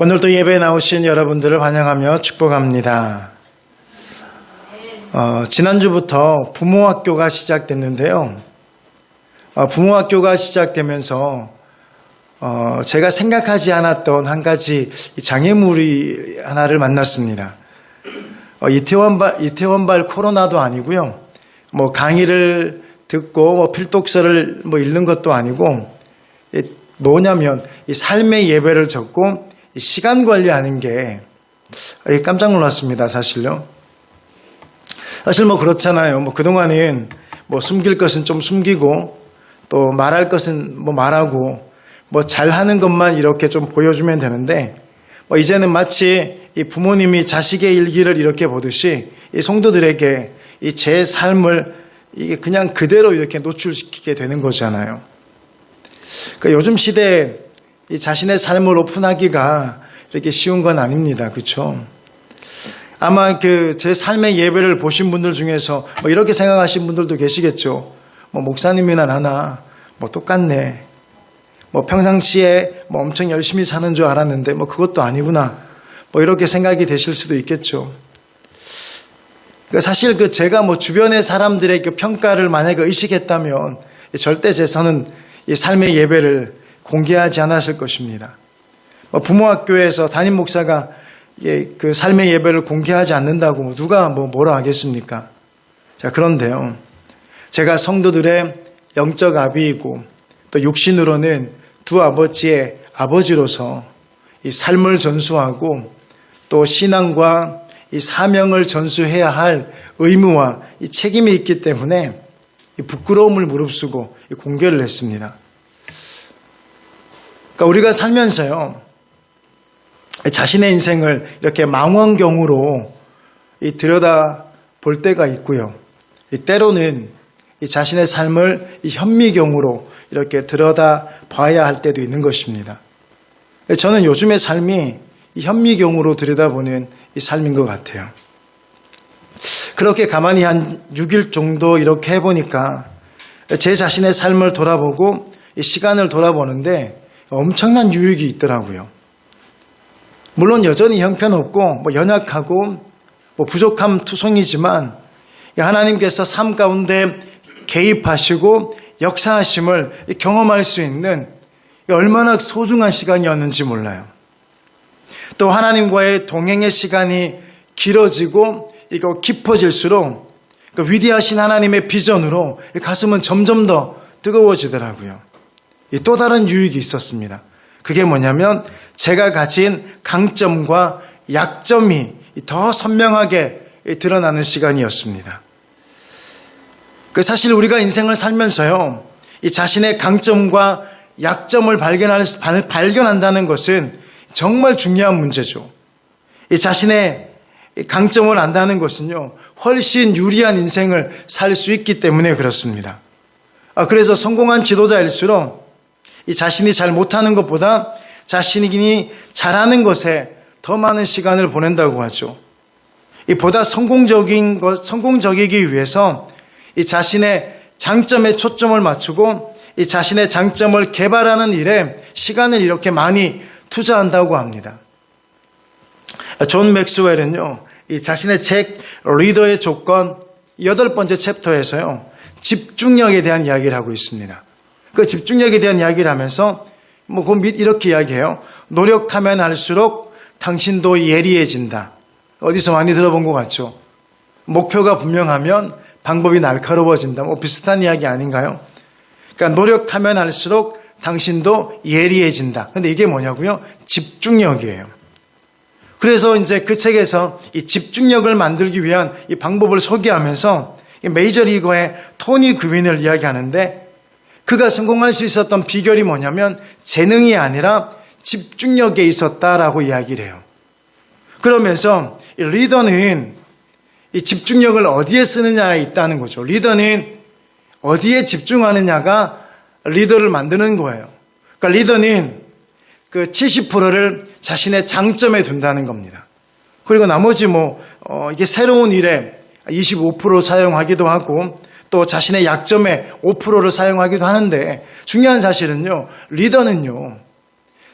오늘도 예배에 나오신 여러분들을 환영하며 축복합니다. 지난주부터 부모학교가 시작됐는데요. 부모학교가 시작되면서 제가 생각하지 않았던 한 가지 장애물이 하나를 만났습니다. 이태원발 코로나도 아니고요. 강의를 듣고 필독서를 읽는 것도 아니고 뭐냐면 이 삶의 예배를 적고 시간 관리하는 게 깜짝 놀랐습니다. 사실요. 사실 그렇잖아요. 그동안은 숨길 것은 좀 숨기고 또 말할 것은 말하고 잘하는 것만 이렇게 좀 보여주면 되는데 이제는 마치 이 부모님이 자식의 일기를 이렇게 보듯이 이 성도들에게 이 제 삶을 이게 그냥 그대로 이렇게 노출시키게 되는 거잖아요. 그러니까 요즘 시대에 이 자신의 삶을 오픈하기가 이렇게 쉬운 건 아닙니다. 그렇죠? 아마 제 삶의 예배를 보신 분들 중에서 이렇게 생각하신 분들도 계시겠죠. 목사님이나 나나 똑같네. 평상시에 엄청 열심히 사는 줄 알았는데 그것도 아니구나. 이렇게 생각이 되실 수도 있겠죠. 사실 제가 주변의 사람들의 평가를 만약에 의식했다면 절대 제서는 이 삶의 예배를 공개하지 않았을 것입니다. 부모학교에서 담임 목사가 그 삶의 예배를 공개하지 않는다고 누가 뭐라 하겠습니까? 자, 그런데요. 제가 성도들의 영적 아비이고 또 육신으로는 두 아버지의 아버지로서 이 삶을 전수하고 또 신앙과 이 사명을 전수해야 할 의무와 이 책임이 있기 때문에 이 부끄러움을 무릅쓰고 공개를 했습니다. 그러니까 우리가 살면서요, 자신의 인생을 이렇게 망원경으로 들여다 볼 때가 있고요. 때로는 이 자신의 삶을 이 현미경으로 이렇게 들여다 봐야 할 때도 있는 것입니다. 저는 요즘의 삶이 이 현미경으로 들여다보는 이 삶인 것 같아요. 그렇게 가만히 한 6일 정도 이렇게 해보니까 제 자신의 삶을 돌아보고 이 시간을 돌아보는데 엄청난 유익이 있더라고요. 물론 여전히 형편없고 연약하고 부족함 투성이지만 하나님께서 삶 가운데 개입하시고 역사하심을 경험할 수 있는 얼마나 소중한 시간이었는지 몰라요. 또 하나님과의 동행의 시간이 길어지고 이거 깊어질수록 위대하신 하나님의 비전으로 가슴은 점점 더 뜨거워지더라고요. 또 다른 유익이 있었습니다. 그게 뭐냐면 제가 가진 강점과 약점이 더 선명하게 드러나는 시간이었습니다. 사실 우리가 인생을 살면서요, 이 자신의 강점과 약점을 발견한다는 것은 정말 중요한 문제죠. 이 자신의 강점을 안다는 것은요, 훨씬 유리한 인생을 살 수 있기 때문에 그렇습니다. 그래서 성공한 지도자일수록 이 자신이 잘 못하는 것보다 자신이 잘하는 것에 더 많은 시간을 보낸다고 하죠. 이 보다 성공적이기 위해서 이 자신의 장점에 초점을 맞추고 이 자신의 장점을 개발하는 일에 시간을 이렇게 많이 투자한다고 합니다. 존 맥스웰은요, 이 자신의 책 리더의 조건 8번째 챕터에서요, 집중력에 대한 이야기를 하고 있습니다. 그 집중력에 대한 이야기를 하면서 그 밑 이렇게 이야기해요. 노력하면 할수록 당신도 예리해진다. 어디서 많이 들어본 것 같죠? 목표가 분명하면 방법이 날카로워진다. 비슷한 이야기 아닌가요? 그러니까 노력하면 할수록 당신도 예리해진다. 근데 이게 뭐냐고요? 집중력이에요. 그래서 이제 그 책에서 이 집중력을 만들기 위한 이 방법을 소개하면서 이 메이저리거의 토니 그윈을 이야기하는데 그가 성공할 수 있었던 비결이 뭐냐면 재능이 아니라 집중력에 있었다라고 이야기를 해요. 그러면서 이 리더는 이 집중력을 어디에 쓰느냐에 있다는 거죠. 리더는 어디에 집중하느냐가 리더를 만드는 거예요. 그러니까 리더는 그 70%를 자신의 장점에 둔다는 겁니다. 그리고 나머지 이게 새로운 일에 25% 사용하기도 하고 또 자신의 약점에 5%를 사용하기도 하는데 중요한 사실은요, 리더는요,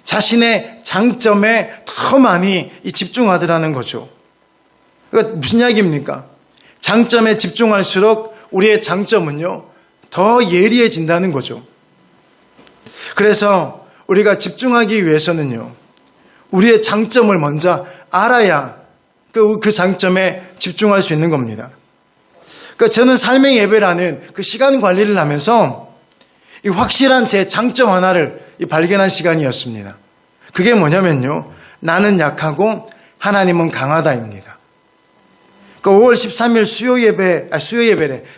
자신의 장점에 더 많이 집중하더라는 거죠. 그러니까 무슨 이야기입니까? 장점에 집중할수록 우리의 장점은요, 더 예리해진다는 거죠. 그래서 우리가 집중하기 위해서는요, 우리의 장점을 먼저 알아야 그 장점에 집중할 수 있는 겁니다. 그러니까 저는 삶의 예배라는 그 시간 관리를 하면서 이 확실한 제 장점 하나를 발견한 시간이었습니다. 그게 뭐냐면요, 나는 약하고 하나님은 강하다입니다. 그 5월 13일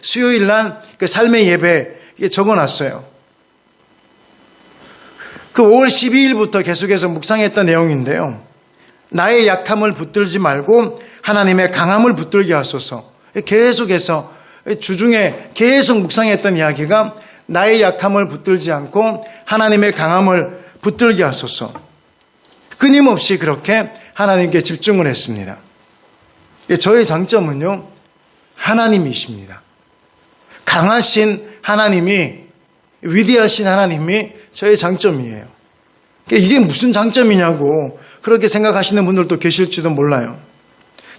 수요일 날 그 삶의 예배에 적어놨어요. 그 5월 12일부터 계속해서 묵상했던 내용인데요. 나의 약함을 붙들지 말고 하나님의 강함을 붙들게 하소서. 계속해서 주중에 계속 묵상했던 이야기가 나의 약함을 붙들지 않고 하나님의 강함을 붙들게 하소서. 끊임없이 그렇게 하나님께 집중을 했습니다. 저의 장점은요, 하나님이십니다. 강하신 하나님이, 위대하신 하나님이 저의 장점이에요. 이게 무슨 장점이냐고 그렇게 생각하시는 분들도 계실지도 몰라요.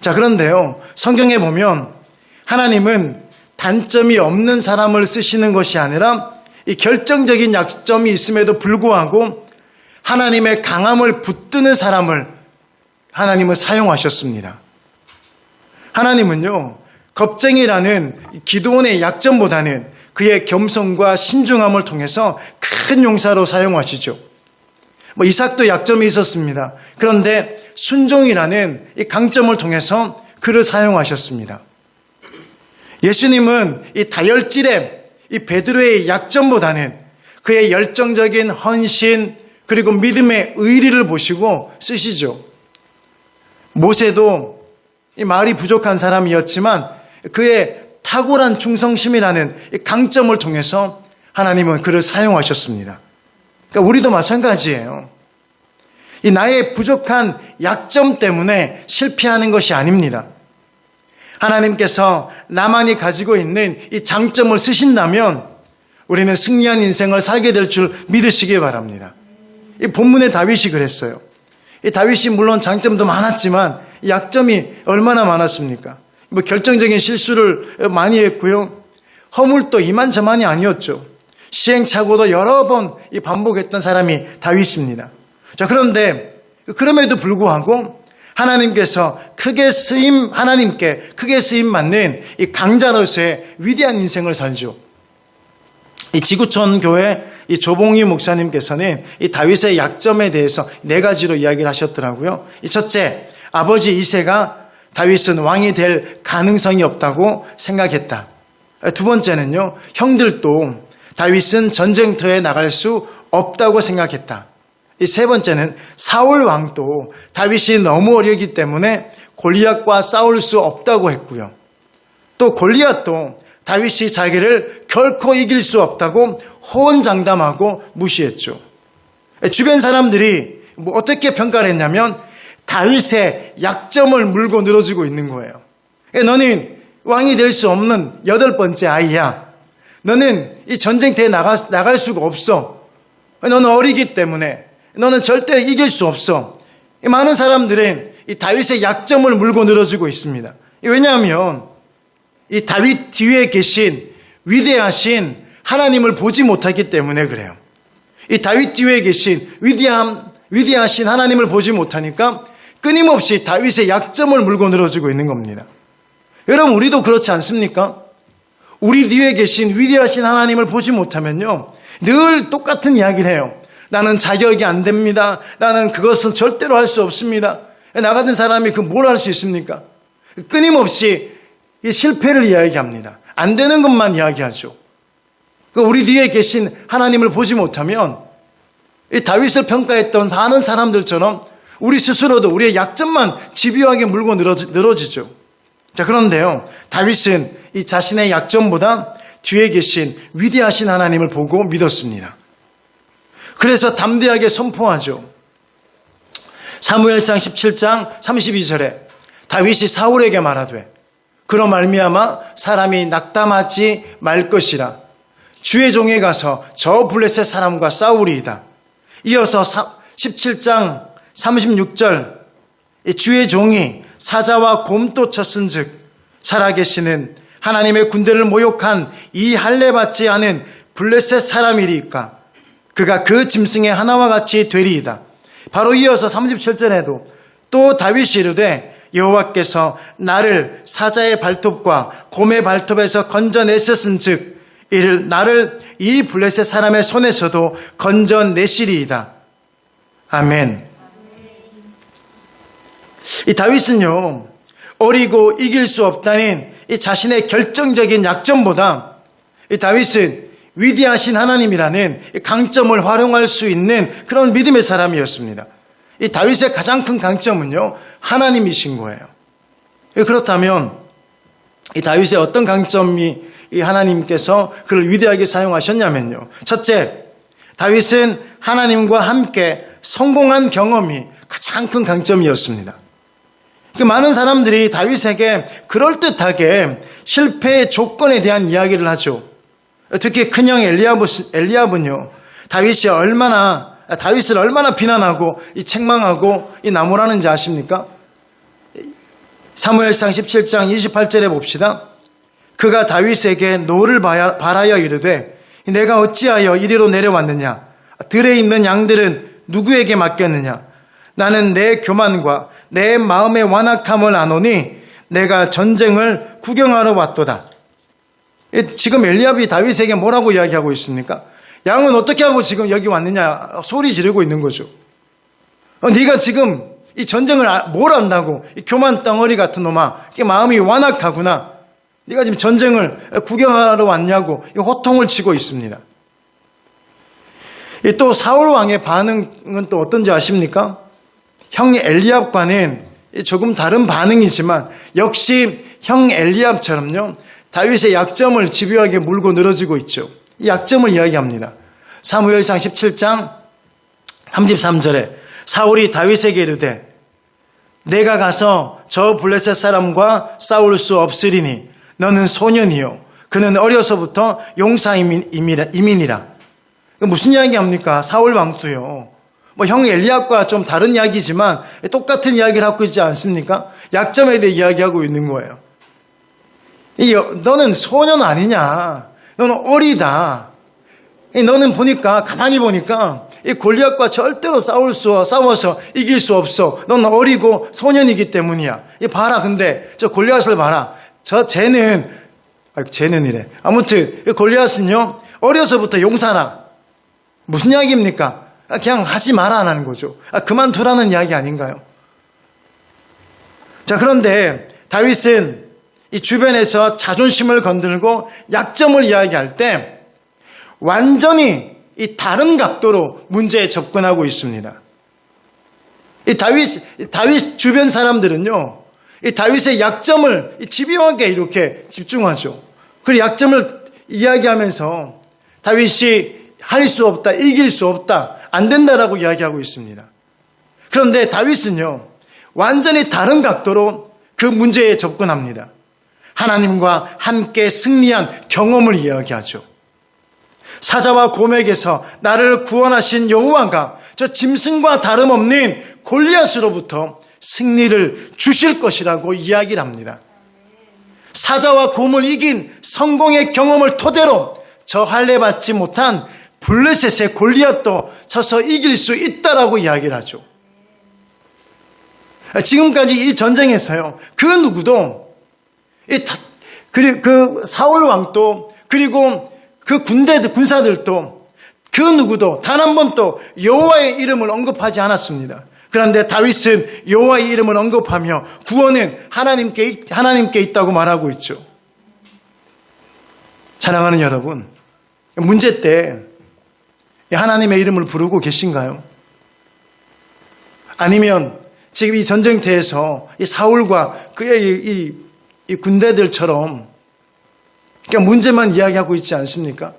자, 그런데요, 성경에 보면 하나님은 단점이 없는 사람을 쓰시는 것이 아니라 이 결정적인 약점이 있음에도 불구하고 하나님의 강함을 붙드는 사람을 하나님은 사용하셨습니다. 하나님은요, 겁쟁이라는 기드온의 약점보다는 그의 겸손과 신중함을 통해서 큰 용사로 사용하시죠. 이삭도 약점이 있었습니다. 그런데 순종이라는 이 강점을 통해서 그를 사용하셨습니다. 예수님은 이 다혈질의 이 베드로의 약점보다는 그의 열정적인 헌신 그리고 믿음의 의리를 보시고 쓰시죠. 모세도 이 말이 부족한 사람이었지만 그의 탁월한 충성심이라는 이 강점을 통해서 하나님은 그를 사용하셨습니다. 그러니까 우리도 마찬가지예요. 이 나의 부족한 약점 때문에 실패하는 것이 아닙니다. 하나님께서 나만이 가지고 있는 이 장점을 쓰신다면 우리는 승리한 인생을 살게 될 줄 믿으시기 바랍니다. 이 본문의 다윗이 그랬어요. 이 다윗이 물론 장점도 많았지만 약점이 얼마나 많았습니까? 결정적인 실수를 많이 했고요. 허물도 이만저만이 아니었죠. 시행착오도 여러 번 반복했던 사람이 다윗입니다. 자, 그런데 그럼에도 불구하고 하나님께서 하나님께 크게 쓰임 받는 이 강자로서의 위대한 인생을 살죠. 이 지구촌 교회 이 조봉희 목사님께서는 이 다윗의 약점에 대해서 4가지로 이야기를 하셨더라고요. 이 첫째, 아버지 이새가 다윗은 왕이 될 가능성이 없다고 생각했다. 두 번째는요, 형들도 다윗은 전쟁터에 나갈 수 없다고 생각했다. 이 세 번째는 사울 왕도 다윗이 너무 어리기 때문에 골리앗과 싸울 수 없다고 했고요. 또 골리앗도 다윗이 자기를 결코 이길 수 없다고 호언장담하고 무시했죠. 주변 사람들이 어떻게 평가를 했냐면 다윗의 약점을 물고 늘어지고 있는 거예요. 너는 왕이 될 수 없는 8번째 아이야. 너는 이 전쟁터에 나갈 수가 없어. 너는 어리기 때문에 너는 절대 이길 수 없어. 많은 사람들은 이 다윗의 약점을 물고 늘어지고 있습니다. 왜냐하면 이 다윗 뒤에 계신 위대하신 하나님을 보지 못하기 때문에 그래요. 이 다윗 뒤에 계신 위대하신 하나님을 보지 못하니까 끊임없이 다윗의 약점을 물고 늘어지고 있는 겁니다. 여러분, 우리도 그렇지 않습니까? 우리 뒤에 계신 위대하신 하나님을 보지 못하면요, 늘 똑같은 이야기를 해요. 나는 자격이 안 됩니다. 나는 그것은 절대로 할 수 없습니다. 나 같은 사람이 뭘 할 수 있습니까? 끊임없이 이 실패를 이야기합니다. 안 되는 것만 이야기하죠. 우리 뒤에 계신 하나님을 보지 못하면 이 다윗을 평가했던 많은 사람들처럼 우리 스스로도 우리의 약점만 집요하게 물고 늘어지죠. 자, 그런데요, 다윗은 이 자신의 약점보다 뒤에 계신 위대하신 하나님을 보고 믿었습니다. 그래서 담대하게 선포하죠. 사무엘상 17장 32절에 다윗이 사울에게 말하되 그로 말미암아 사람이 낙담하지 말 것이라. 주의 종에 가서 저 블레셋 사람과 싸우리이다. 이어서 17장 36절 주의 종이 사자와 곰도 쳤은즉 살아계시는 하나님의 군대를 모욕한 이 할례받지 않은 블레셋 사람이리까 그가 그 짐승의 하나와 같이 되리이다. 바로 이어서 37절에도 또 다윗이 이르되 여호와께서 나를 사자의 발톱과 곰의 발톱에서 건져내셨은즉 이를 나를 이 블레셋 사람의 손에서도 건져내시리이다. 아멘. 이 다윗은요, 어리고 이길 수 없다는 이 자신의 결정적인 약점보다 이 다윗은 위대하신 하나님이라는 강점을 활용할 수 있는 그런 믿음의 사람이었습니다. 이 다윗의 가장 큰 강점은요, 하나님이신 거예요. 그렇다면 이 다윗의 어떤 강점이 이 하나님께서 그를 위대하게 사용하셨냐면요. 첫째, 다윗은 하나님과 함께 성공한 경험이 가장 큰 강점이었습니다. 그 많은 사람들이 다윗에게 그럴듯하게 실패의 조건에 대한 이야기를 하죠. 특히 큰형 엘리압은요, 다윗을 얼마나 비난하고 이 책망하고 이 나무라는지 아십니까? 사무엘상 17장 28절에 봅시다. 그가 다윗에게 노를 바라여 이르되 내가 어찌하여 이리로 내려왔느냐? 들에 있는 양들은 누구에게 맡겼느냐? 나는 내 교만과 내 마음의 완악함을 아노니 내가 전쟁을 구경하러 왔도다. 지금 엘리압이 다윗에게 뭐라고 이야기하고 있습니까? 양은 어떻게 하고 지금 여기 왔느냐 소리 지르고 있는 거죠. 네가 지금 이 전쟁을 뭘 안다고 이 교만 덩어리 같은 놈아, 이게 마음이 완악하구나. 네가 지금 전쟁을 구경하러 왔냐고 이 호통을 치고 있습니다. 또 사울 왕의 반응은 또 어떤지 아십니까? 형 엘리압과는 조금 다른 반응이지만 역시 형 엘리압처럼요, 다윗의 약점을 집요하게 물고 늘어지고 있죠. 이 약점을 이야기합니다. 사무엘상 17장 33절에 사울이 다윗에게 이르되 내가 가서 저 블레셋 사람과 싸울 수 없으리니 너는 소년이요 그는 어려서부터 용사임이니라. 무슨 이야기합니까? 사울 왕도요, 형 엘리압과 좀 다른 이야기지만 똑같은 이야기를 하고 있지 않습니까? 약점에 대해 이야기하고 있는 거예요. 너는 소년 아니냐? 너는 어리다. 너는 가만히 보니까 이 골리앗과 절대로 싸워서 이길 수 없어. 너는 어리고 소년이기 때문이야. 봐라. 근데 저 골리앗을 봐라. 쟤는이래. 아무튼 골리앗은요, 어려서부터 용사라. 무슨 이야기입니까? 그냥 하지 마라 하는 거죠. 그만두라는 이야기 아닌가요? 자, 그런데 다윗은 이 주변에서 자존심을 건들고 약점을 이야기할 때 완전히 이 다른 각도로 문제에 접근하고 있습니다. 이 다윗 주변 사람들은요, 이 다윗의 약점을 집요하게 이렇게 집중하죠. 그리고 약점을 이야기하면서 다윗이 할 수 없다, 이길 수 없다, 안 된다라고 이야기하고 있습니다. 그런데 다윗은요, 완전히 다른 각도로 그 문제에 접근합니다. 하나님과 함께 승리한 경험을 이야기하죠. 사자와 곰에게서 나를 구원하신 여호와가 저 짐승과 다름없는 골리앗으로부터 승리를 주실 것이라고 이야기를 합니다. 사자와 곰을 이긴 성공의 경험을 토대로 저 할례받지 못한 블레셋의 골리앗도 쳐서 이길 수 있다라고 이야기를 하죠. 지금까지 이 전쟁에서요, 그 누구도 그 사울 왕도 그리고 그 군사들도 그 누구도 단 한 번도 여호와의 이름을 언급하지 않았습니다. 그런데 다윗은 여호와의 이름을 언급하며 구원은 하나님께 있다고 말하고 있죠. 사랑하는 여러분, 문제 때 하나님의 이름을 부르고 계신가요? 아니면 지금 이 전쟁터에서 이 사울과 그의 이 군대들처럼 그냥 문제만 이야기하고 있지 않습니까?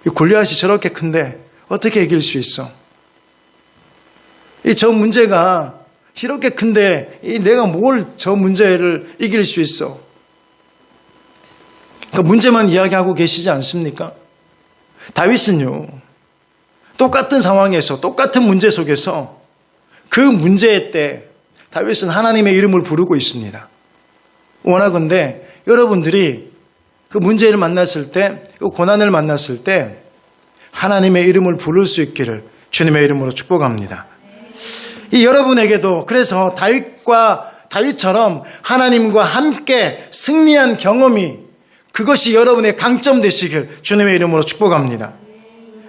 이 골리앗이 저렇게 큰데 어떻게 이길 수 있어? 저 문제가 이렇게 큰데 내가 뭘 저 문제를 이길 수 있어? 그 문제만 이야기하고 계시지 않습니까? 다윗은요, 똑같은 상황에서, 똑같은 문제 속에서 그 문제의 때 다윗은 하나님의 이름을 부르고 있습니다. 원하건대 여러분들이 그 문제를 만났을 때, 그 고난을 만났을 때 하나님의 이름을 부를 수 있기를 주님의 이름으로 축복합니다. 이 여러분에게도 그래서 다윗처럼 하나님과 함께 승리한 경험이 그것이 여러분의 강점 되시길 주님의 이름으로 축복합니다.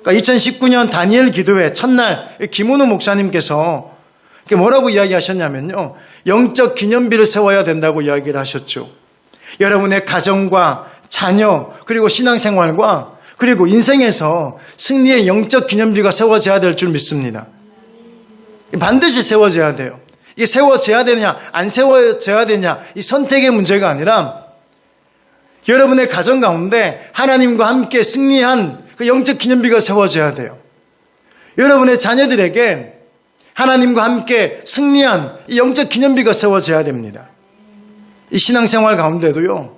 그러니까 2019년 다니엘 기도회 첫날 김은우 목사님께서 뭐라고 이야기하셨냐면요. 영적 기념비를 세워야 된다고 이야기를 하셨죠. 여러분의 가정과 자녀 그리고 신앙생활과 그리고 인생에서 승리의 영적 기념비가 세워져야 될 줄 믿습니다. 반드시 세워져야 돼요. 이게 세워져야 되냐 안 세워져야 되냐 이 선택의 문제가 아니라 여러분의 가정 가운데 하나님과 함께 승리한 그 영적 기념비가 세워져야 돼요. 여러분의 자녀들에게 하나님과 함께 승리한 이 영적 기념비가 세워져야 됩니다. 이 신앙생활 가운데도요.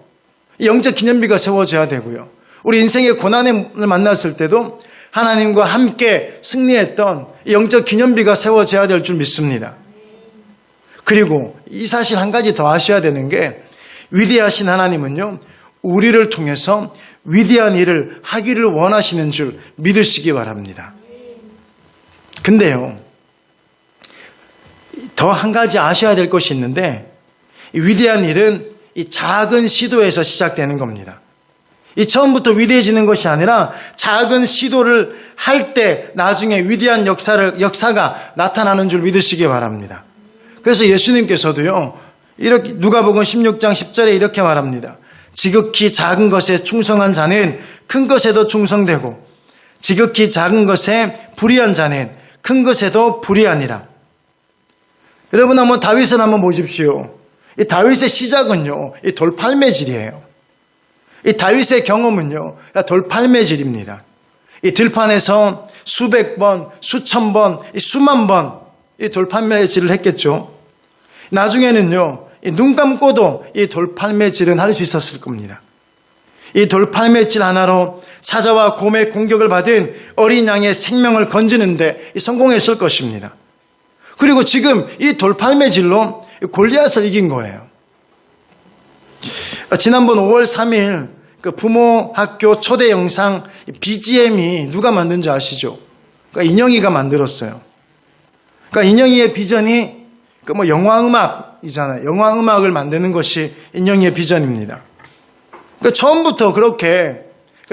이 영적 기념비가 세워져야 되고요. 우리 인생의 고난을 만났을 때도 하나님과 함께 승리했던 이 영적 기념비가 세워져야 될 줄 믿습니다. 그리고 이 사실 한 가지 더 아셔야 되는 게 위대하신 하나님은요. 우리를 통해서 위대한 일을 하기를 원하시는 줄 믿으시기 바랍니다. 근데요. 더 한 가지 아셔야 될 것이 있는데 이 위대한 일은 이 작은 시도에서 시작되는 겁니다. 이 처음부터 위대해지는 것이 아니라 작은 시도를 할 때 나중에 위대한 역사가 나타나는 줄 믿으시기 바랍니다. 그래서 예수님께서도요. 이렇게 누가복음 16장 10절에 이렇게 말합니다. 지극히 작은 것에 충성한 자는 큰 것에도 충성되고 지극히 작은 것에 불의한 자는 큰 것에도 불의하니라. 여러분 한번 다윗을 한번 보십시오. 이 다윗의 시작은요. 이 돌팔매질이에요. 이 다윗의 경험은요. 돌팔매질입니다. 이 들판에서 수백 번, 수천 번, 수만 번 이 돌팔매질을 했겠죠. 나중에는요. 눈 감고도 이 돌팔매질은 할 수 있었을 겁니다. 이 돌팔매질 하나로 사자와 곰의 공격을 받은 어린 양의 생명을 건지는데 성공했을 것입니다. 그리고 지금 이 돌팔매질로 골리앗을 이긴 거예요. 지난번 5월 3일 그 부모 학교 초대 영상 BGM이 누가 만든지 아시죠? 그러니까 인영이가 만들었어요. 그러니까 인영이의 비전이 그 영화 음악이잖아요. 영화 음악을 만드는 것이 인영이의 비전입니다. 그러니까 처음부터 그렇게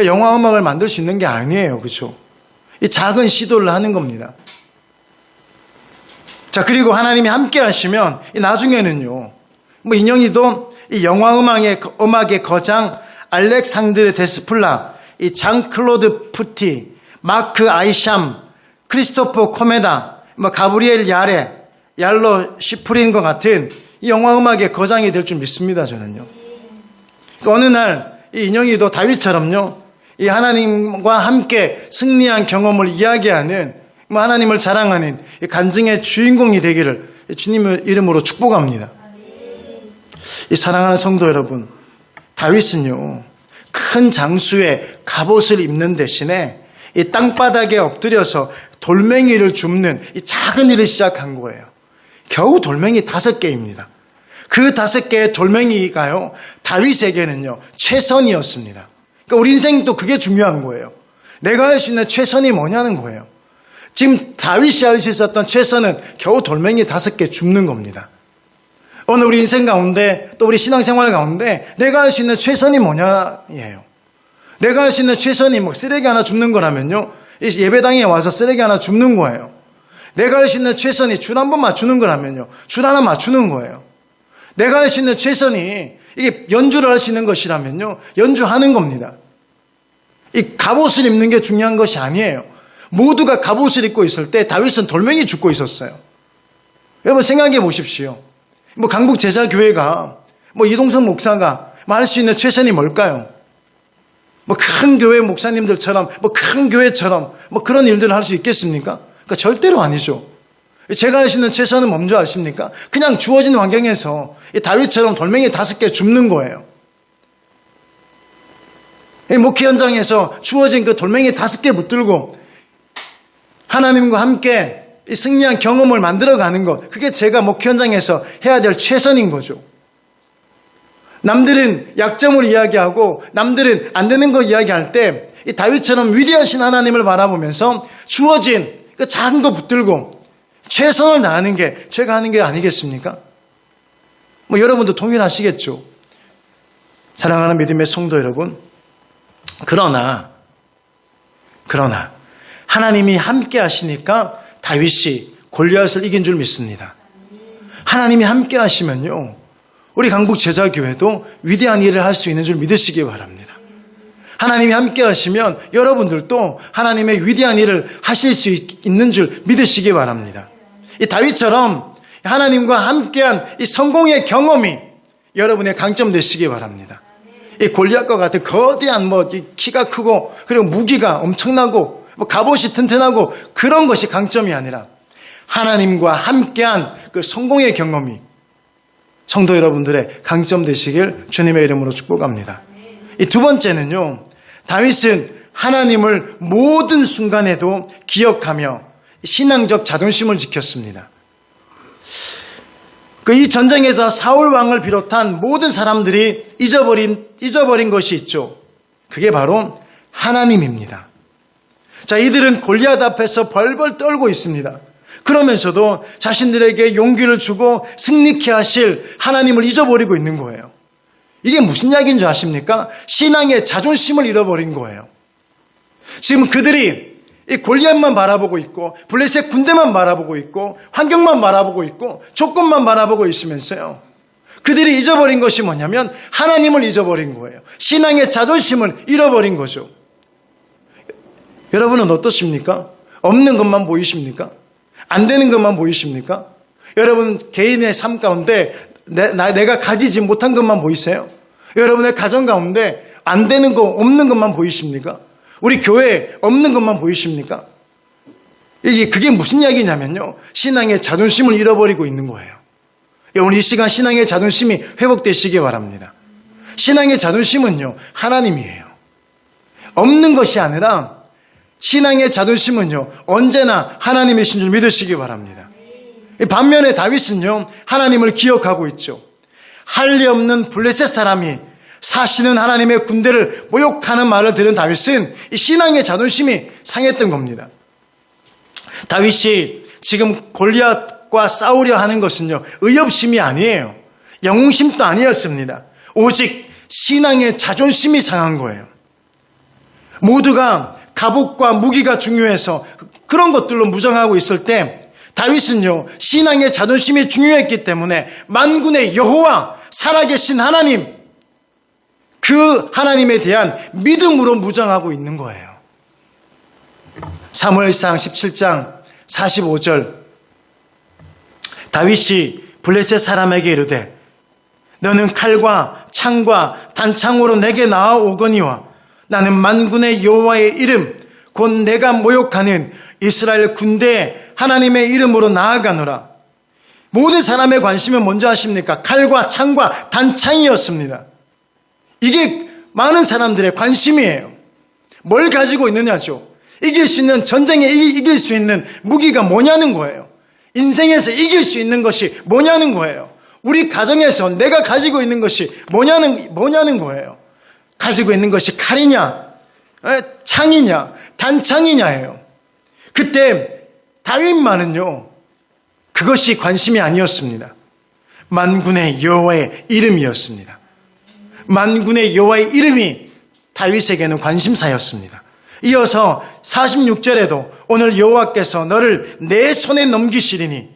영화 음악을 만들 수 있는 게 아니에요. 그렇죠? 이 작은 시도를 하는 겁니다. 자, 그리고 하나님이 함께 하시면 나중에는요. 인영이도 이 영화 음악의 거장 알렉산드르 데스플라, 이 장클로드 푸티, 마크 아이샴, 크리스토퍼 코메다, 가브리엘 야레, 얄로 시프린과 같은 이 영화 음악의 거장이 될 줄 믿습니다. 저는요. 어느 날 이 인영이도 다윗처럼요. 이 하나님과 함께 승리한 경험을 이야기하는 하나님을 자랑하는 간증의 주인공이 되기를 주님의 이름으로 축복합니다. 이 사랑하는 성도 여러분, 다윗은요 큰 장수의 갑옷을 입는 대신에 이 땅바닥에 엎드려서 돌멩이를 줍는 이 작은 일을 시작한 거예요. 겨우 돌멩이 5개입니다. 그 5개의 돌멩이가요 다윗에게는요 최선이었습니다. 그러니까 우리 인생도 그게 중요한 거예요. 내가 할 수 있는 최선이 뭐냐는 거예요. 지금 다윗이 할 수 있었던 최선은 겨우 돌멩이 5개 줍는 겁니다. 오늘 우리 인생 가운데 또 우리 신앙생활 가운데 내가 할 수 있는 최선이 뭐냐예요. 내가 할 수 있는 최선이 쓰레기 하나 줍는 거라면요. 예배당에 와서 쓰레기 하나 줍는 거예요. 내가 할 수 있는 최선이 줄 한 번 맞추는 거라면요. 줄 하나 맞추는 거예요. 내가 할 수 있는 최선이 이게 연주를 할 수 있는 것이라면요. 연주하는 겁니다. 이 갑옷을 입는 게 중요한 것이 아니에요. 모두가 갑옷을 입고 있을 때 다윗은 돌멩이 줍고 있었어요. 여러분 생각해 보십시오. 강북 제자교회가 이동선 목사가 할 수 있는 최선이 뭘까요? 큰 교회 목사님들처럼 큰 교회처럼 그런 일들을 할 수 있겠습니까? 그러니까 절대로 아니죠. 제가 할 수 있는 최선은 뭔지 아십니까? 그냥 주어진 환경에서 다윗처럼 돌멩이 5개 줍는 거예요. 목회 현장에서 주어진 그 돌멩이 5개 붙들고 하나님과 함께 이 승리한 경험을 만들어가는 것, 그게 제가 목회 현장에서 해야 될 최선인 거죠. 남들은 약점을 이야기하고 남들은 안 되는 거 이야기할 때 이 다윗처럼 위대하신 하나님을 바라보면서 주어진 그 작은 거 붙들고 최선을 다하는 게 제가 하는 게 아니겠습니까? 뭐 여러분도 동일하시겠죠. 사랑하는 믿음의 성도 여러분, 그러나 하나님이 함께 하시니까 다윗이 골리앗을 이긴 줄 믿습니다. 하나님이 함께 하시면요, 우리 강북 제자교회도 위대한 일을 할 수 있는 줄 믿으시기 바랍니다. 하나님이 함께 하시면 여러분들도 하나님의 위대한 일을 하실 수 있는 줄 믿으시기 바랍니다. 이 다윗처럼 하나님과 함께한 이 성공의 경험이 여러분의 강점 되시기 바랍니다. 이 골리앗과 같은 거대한 키가 크고 그리고 무기가 엄청나고 갑옷이 튼튼하고 그런 것이 강점이 아니라 하나님과 함께한 그 성공의 경험이 성도 여러분들의 강점 되시길 주님의 이름으로 축복합니다. 이 두 번째는요, 다윗은 하나님을 모든 순간에도 기억하며 신앙적 자존심을 지켰습니다. 이 전쟁에서 사울 왕을 비롯한 모든 사람들이 잊어버린 것이 있죠. 그게 바로 하나님입니다. 자, 이들은 골리앗 앞에서 벌벌 떨고 있습니다. 그러면서도 자신들에게 용기를 주고 승리케 하실 하나님을 잊어버리고 있는 거예요. 이게 무슨 이야기인 줄 아십니까? 신앙의 자존심을 잃어버린 거예요. 지금 그들이 이 골리앗만 바라보고 있고 블레셋 군대만 바라보고 있고 환경만 바라보고 있고 조건만 바라보고 있으면서요, 그들이 잊어버린 것이 뭐냐면 하나님을 잊어버린 거예요. 신앙의 자존심을 잃어버린 거죠. 여러분은 어떠십니까? 없는 것만 보이십니까? 안 되는 것만 보이십니까? 여러분 개인의 삶 가운데 내가 가지지 못한 것만 보이세요? 여러분의 가정 가운데 안 되는 거, 없는 것만 보이십니까? 우리 교회에 없는 것만 보이십니까? 그게 무슨 이야기냐면요, 신앙의 자존심을 잃어버리고 있는 거예요. 오늘 이 시간 신앙의 자존심이 회복되시기 바랍니다. 신앙의 자존심은요, 하나님이에요. 없는 것이 아니라 신앙의 자존심은요, 언제나 하나님이신 줄 믿으시기 바랍니다. 반면에 다윗은요, 하나님을 기억하고 있죠. 할 리 없는 블레셋 사람이 사시는 하나님의 군대를 모욕하는 말을 들은 다윗은 이 신앙의 자존심이 상했던 겁니다. 다윗이 지금 골리앗과 싸우려 하는 것은요, 의협심이 아니에요. 영웅심도 아니었습니다. 오직 신앙의 자존심이 상한 거예요. 모두가 갑옷과 무기가 중요해서 그런 것들로 무장하고 있을 때 다윗은요, 신앙의 자존심이 중요했기 때문에 만군의 여호와, 살아계신 하나님, 그 하나님에 대한 믿음으로 무장하고 있는 거예요. 사무엘상 17장 45절, 다윗이 블레셋 사람에게 이르되 너는 칼과 창과 단창으로 내게 나아오거니와 나는 만군의 여호와의 이름 곧 내가 모욕하는 이스라엘 군대에 하나님의 이름으로 나아가노라. 모든 사람의 관심은 뭔지 아십니까? 칼과 창과 단창이었습니다. 이게 많은 사람들의 관심이에요. 뭘 가지고 있느냐죠. 이길 수 있는, 전쟁에 이길 수 있는 무기가 뭐냐는 거예요. 인생에서 이길 수 있는 것이 뭐냐는 거예요. 우리 가정에서 내가 가지고 있는 것이 뭐냐는 거예요. 가지고 있는 것이 칼이냐, 창이냐, 단창이냐예요. 그때 다윗만은요, 그것이 관심이 아니었습니다. 만군의 여호와의 이름이었습니다. 만군의 여호와의 이름이 다윗에게는 관심사였습니다. 이어서 46절에도 오늘 여호와께서 너를 내 손에 넘기시리니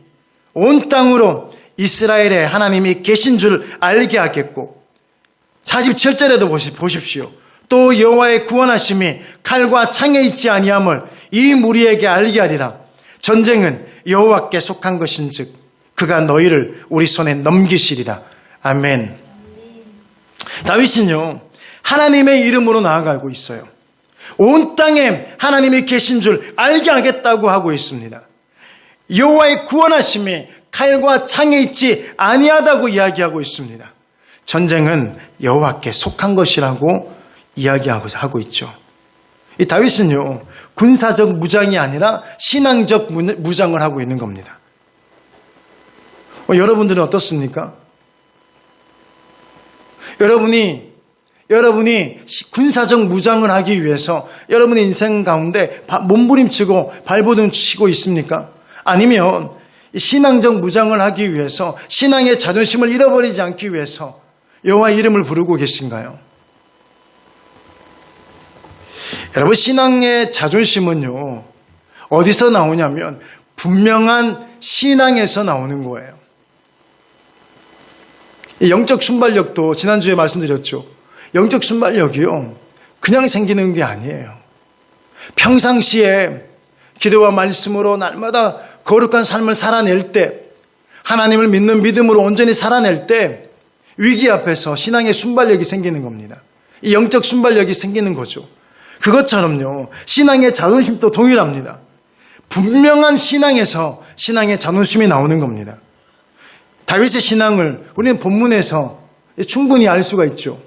온 땅으로 이스라엘의 하나님이 계신 줄 알게 하겠고, 47절에도 보십시오. 또 여호와의 구원하심이 칼과 창에 있지 아니함을 이 무리에게 알게 하리라. 전쟁은 여호와께 속한 것인즉 그가 너희를 우리 손에 넘기시리라. 아멘. 다윗은요, 하나님의 이름으로 나아가고 있어요. 온 땅에 하나님이 계신 줄 알게 하겠다고 하고 있습니다. 여호와의 구원하심이 칼과 창에 있지 아니하다고 이야기하고 있습니다. 전쟁은 여호와께 속한 것이라고 이야기하고 있죠. 이 다윗은요, 군사적 무장이 아니라 신앙적 무장을 하고 있는 겁니다. 여러분들은 어떻습니까? 여러분이 군사적 무장을 하기 위해서 여러분의 인생 가운데 몸부림치고 발버둥치고 있습니까? 아니면 신앙적 무장을 하기 위해서 신앙의 자존심을 잃어버리지 않기 위해서 여호와 이름을 부르고 계신가요? 여러분, 신앙의 자존심은요, 어디서 나오냐면 분명한 신앙에서 나오는 거예요. 영적 순발력도 지난주에 말씀드렸죠. 영적 순발력이요, 그냥 생기는 게 아니에요. 평상시에 기도와 말씀으로 날마다 거룩한 삶을 살아낼 때, 하나님을 믿는 믿음으로 온전히 살아낼 때 위기 앞에서 신앙의 순발력이 생기는 겁니다. 이 영적 순발력이 생기는 거죠. 그것처럼요, 신앙의 자존심도 동일합니다. 분명한 신앙에서 신앙의 자존심이 나오는 겁니다. 다윗의 신앙을 우리는 본문에서 충분히 알 수가 있죠.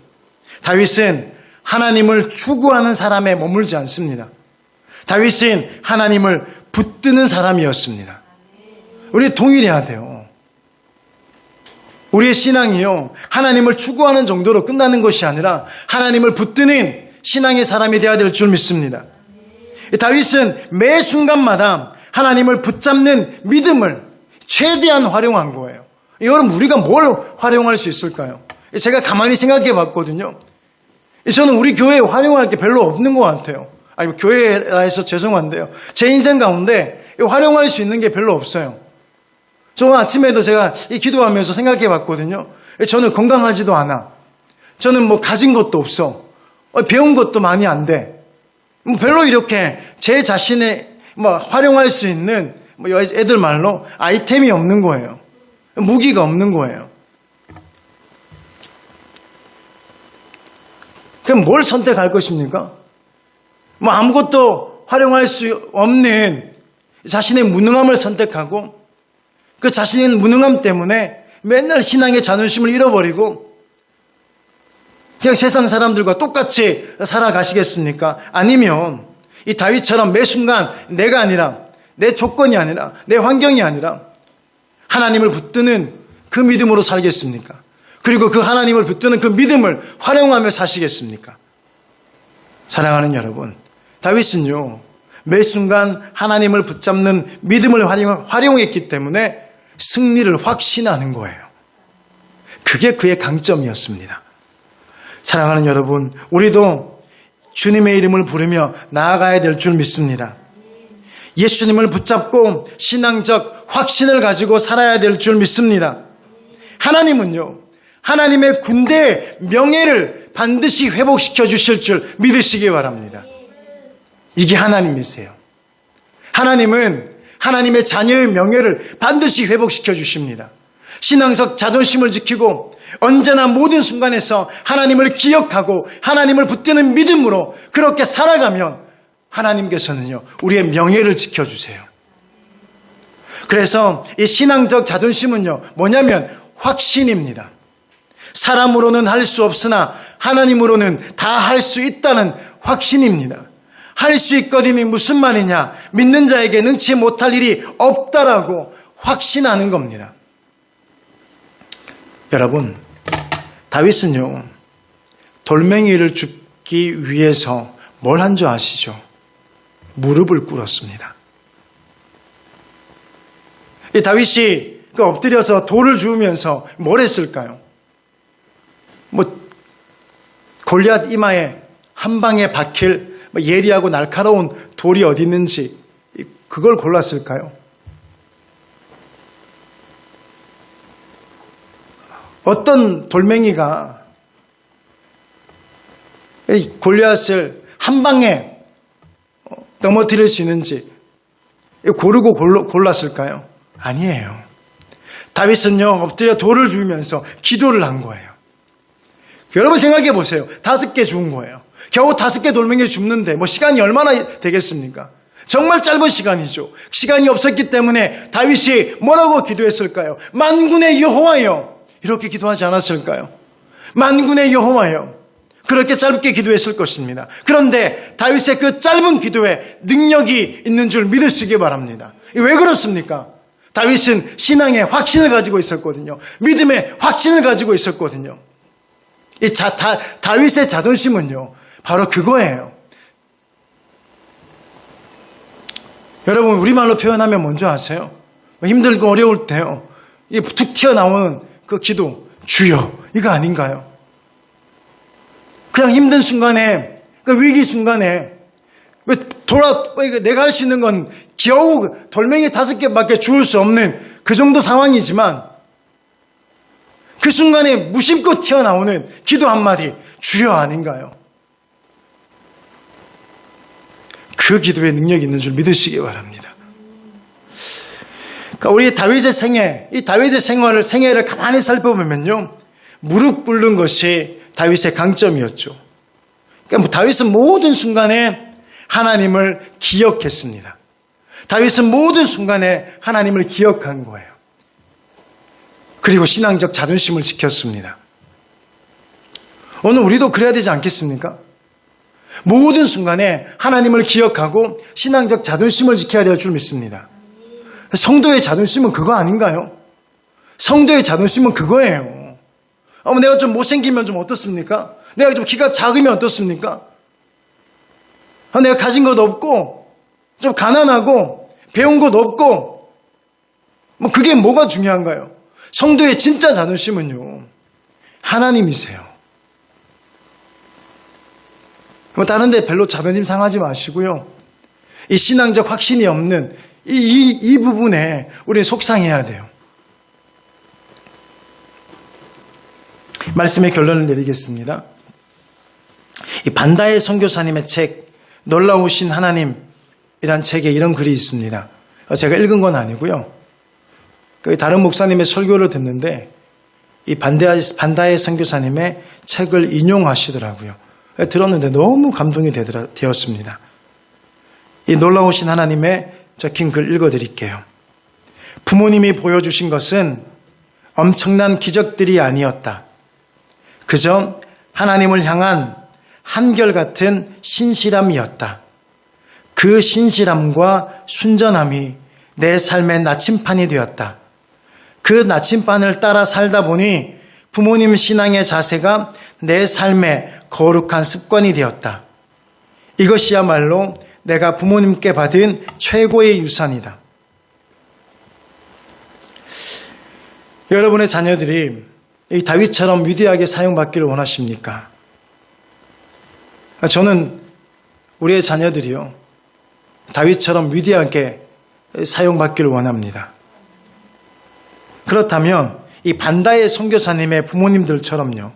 다윗은 하나님을 추구하는 사람에 머물지 않습니다. 다윗은 하나님을 붙드는 사람이었습니다. 우리 동일해야 돼요. 우리의 신앙이요, 하나님을 추구하는 정도로 끝나는 것이 아니라 하나님을 붙드는 신앙의 사람이 되어야 될 줄 믿습니다. 다윗은 매 순간마다 하나님을 붙잡는 믿음을 최대한 활용한 거예요. 여러분, 우리가 뭘 활용할 수 있을까요? 제가 가만히 생각해 봤거든요. 저는 우리 교회에 활용할 게 별로 없는 것 같아요. 교회라 해서 죄송한데요, 제 인생 가운데 활용할 수 있는 게 별로 없어요. 저 아침에도 제가 기도하면서 생각해 봤거든요. 저는 건강하지도 않아. 저는 뭐 가진 것도 없어. 배운 것도 많이 안 돼. 별로 이렇게 제 자신의 활용할 수 있는 애들 말로 아이템이 없는 거예요. 무기가 없는 거예요. 그럼 뭘 선택할 것입니까? 아무것도 활용할 수 없는 자신의 무능함을 선택하고, 그 자신의 무능함 때문에 맨날 신앙의 자존심을 잃어버리고 그냥 세상 사람들과 똑같이 살아가시겠습니까? 아니면 이 다윗처럼 매 순간 내가 아니라, 내 조건이 아니라, 내 환경이 아니라 하나님을 붙드는 그 믿음으로 살겠습니까? 그리고 그 하나님을 붙드는 그 믿음을 활용하며 사시겠습니까? 사랑하는 여러분, 다윗은요, 매 순간 하나님을 붙잡는 믿음을 활용했기 때문에 승리를 확신하는 거예요. 그게 그의 강점이었습니다. 사랑하는 여러분, 우리도 주님의 이름을 부르며 나아가야 될 줄 믿습니다. 예수님을 붙잡고 신앙적 확신을 가지고 살아야 될 줄 믿습니다. 하나님은요, 하나님의 군대의 명예를 반드시 회복시켜 주실 줄 믿으시기 바랍니다. 이게 하나님이세요. 하나님은 하나님의 자녀의 명예를 반드시 회복시켜 주십니다. 신앙적 자존심을 지키고 언제나 모든 순간에서 하나님을 기억하고 하나님을 붙드는 믿음으로 그렇게 살아가면 하나님께서는요, 우리의 명예를 지켜주세요. 그래서 이 신앙적 자존심은요, 뭐냐면 확신입니다. 사람으로는 할 수 없으나 하나님으로는 다 할 수 있다는 확신입니다. 할 수 있거든이 무슨 말이냐? 믿는 자에게 능치 못할 일이 없다라고 확신하는 겁니다. 여러분, 다윗은요, 돌멩이를 줍기 위해서 뭘 한 줄 아시죠? 무릎을 꿇었습니다. 이 다윗이 엎드려서 돌을 주우면서 뭘 했을까요? 골리앗 이마에 한 방에 박힐 예리하고 날카로운 돌이 어디 있는지 그걸 골랐을까요? 어떤 돌멩이가 골리앗을 한 방에 넘어뜨릴 수 있는지 고르고 골랐을까요? 아니에요. 다윗은요, 엎드려 돌을 주우면서 기도를 한 거예요. 여러분 생각해 보세요. 5개 주운 거예요. 겨우 5개 돌멩이를 줍는데 시간이 얼마나 되겠습니까? 정말 짧은 시간이죠. 시간이 없었기 때문에 다윗이 뭐라고 기도했을까요? 만군의 여호와여, 이렇게 기도하지 않았을까요? 만군의 여호와여, 그렇게 짧게 기도했을 것입니다. 그런데 다윗의 그 짧은 기도에 능력이 있는 줄 믿으시기 바랍니다. 왜 그렇습니까? 다윗은 신앙의 확신을 가지고 있었거든요. 믿음의 확신을 가지고 있었거든요. 다윗의 자존심은요, 바로 그거예요. 여러분, 우리말로 표현하면 뭔지 아세요? 힘들고 어려울 때요, 이게 툭 튀어나오는 그 기도, 주여, 이거 아닌가요? 그냥 힘든 순간에, 그 위기 순간에, 내가 할 수 있는 건 겨우 돌멩이 5개밖에 주울 수 없는 그 정도 상황이지만, 그 순간에 무심코 튀어나오는 기도 한마디, 주여 아닌가요? 그 기도에 능력이 있는 줄 믿으시기 바랍니다. 그러니까 우리 다윗의 생애, 이 다윗의 생애를 가만히 살펴보면요, 무릎 꿇는 것이 다윗의 강점이었죠. 그러니까 다윗은 모든 순간에 하나님을 기억했습니다. 다윗은 모든 순간에 하나님을 기억한 거예요. 그리고 신앙적 자존심을 지켰습니다. 오늘 우리도 그래야 되지 않겠습니까? 모든 순간에 하나님을 기억하고 신앙적 자존심을 지켜야 될 줄 믿습니다. 성도의 자존심은 그거 아닌가요? 성도의 자존심은 그거예요. 내가 좀 못생기면 좀 어떻습니까? 내가 좀 키가 작으면 어떻습니까? 내가 가진 것 없고, 좀 가난하고, 배운 것 없고, 그게 뭐가 중요한가요? 성도의 진짜 자존심은요, 하나님이세요. 다른 데 별로 자존심 상하지 마시고요. 이 신앙적 확신이 없는 이 부분에 우리는 속상해야 돼요. 말씀의 결론을 내리겠습니다. 이 반다의 선교사님의 책 놀라우신 하나님이란 책에 이런 글이 있습니다. 제가 읽은 건 아니고요. 다른 목사님의 설교를 듣는데 이 반다의 선교사님의 책을 인용하시더라고요. 들었는데 너무 감동이 되었습니다. 이 놀라우신 하나님의 적힌 글 읽어드릴게요. 부모님이 보여주신 것은 엄청난 기적들이 아니었다. 그저 하나님을 향한 한결같은 신실함이었다. 그 신실함과 순전함이 내 삶의 나침판이 되었다. 그 나침판을 따라 살다 보니 부모님 신앙의 자세가 내 삶의 거룩한 습관이 되었다. 이것이야말로 내가 부모님께 받은 최고의 유산이다. 여러분의 자녀들이 이 다윗처럼 위대하게 사용받기를 원하십니까? 저는 우리의 자녀들이요, 다윗처럼 위대하게 사용받기를 원합니다. 그렇다면 이 반다의 선교사님의 부모님들처럼요,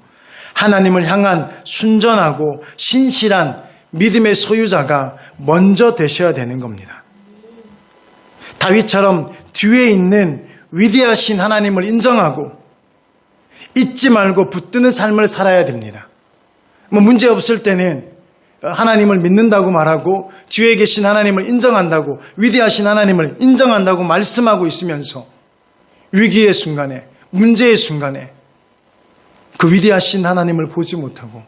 하나님을 향한 순전하고 신실한 믿음의 소유자가 먼저 되셔야 되는 겁니다. 다윗처럼 뒤에 있는 위대하신 하나님을 인정하고 잊지 말고 붙드는 삶을 살아야 됩니다. 문제 없을 때는 하나님을 믿는다고 말하고 뒤에 계신 하나님을 인정한다고, 위대하신 하나님을 인정한다고 말씀하고 있으면서 위기의 순간에, 문제의 순간에 그 위대하신 하나님을 보지 못하고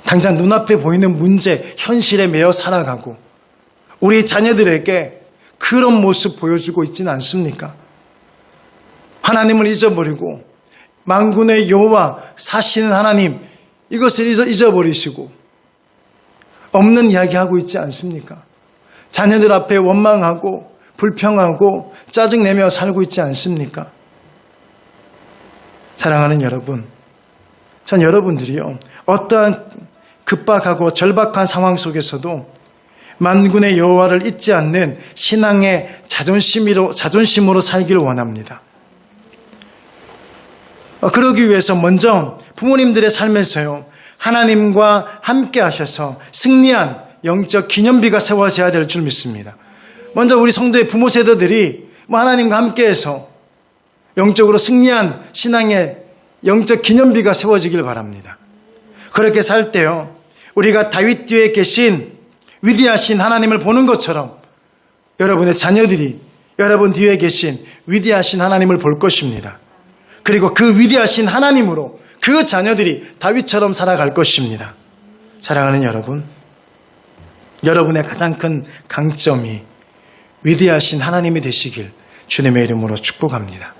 당장 눈앞에 보이는 문제, 현실에 매여 살아가고 우리 자녀들에게 그런 모습 보여주고 있지는 않습니까? 하나님을 잊어버리고 만군의 여호와 사시는 하나님, 이것을 잊어버리시고 없는 이야기하고 있지 않습니까? 자녀들 앞에 원망하고 불평하고 짜증내며 살고 있지 않습니까? 사랑하는 여러분, 전 여러분들이요, 어떠한 급박하고 절박한 상황 속에서도 만군의 여호와를 잊지 않는 신앙의 자존심으로 살기를 원합니다. 그러기 위해서 먼저 부모님들의 삶에서요, 하나님과 함께 하셔서 승리한 영적 기념비가 세워져야 될 줄 믿습니다. 먼저 우리 성도의 부모 세대들이 하나님과 함께해서 영적으로 승리한 신앙의 영적 기념비가 세워지길 바랍니다. 그렇게 살 때요, 우리가 다윗 뒤에 계신 위대하신 하나님을 보는 것처럼 여러분의 자녀들이 여러분 뒤에 계신 위대하신 하나님을 볼 것입니다. 그리고 그 위대하신 하나님으로, 그 그 자녀들이 다윗처럼 살아갈 것입니다. 사랑하는 여러분, 여러분의 가장 큰 강점이 위대하신 하나님이 되시길 주님의 이름으로 축복합니다.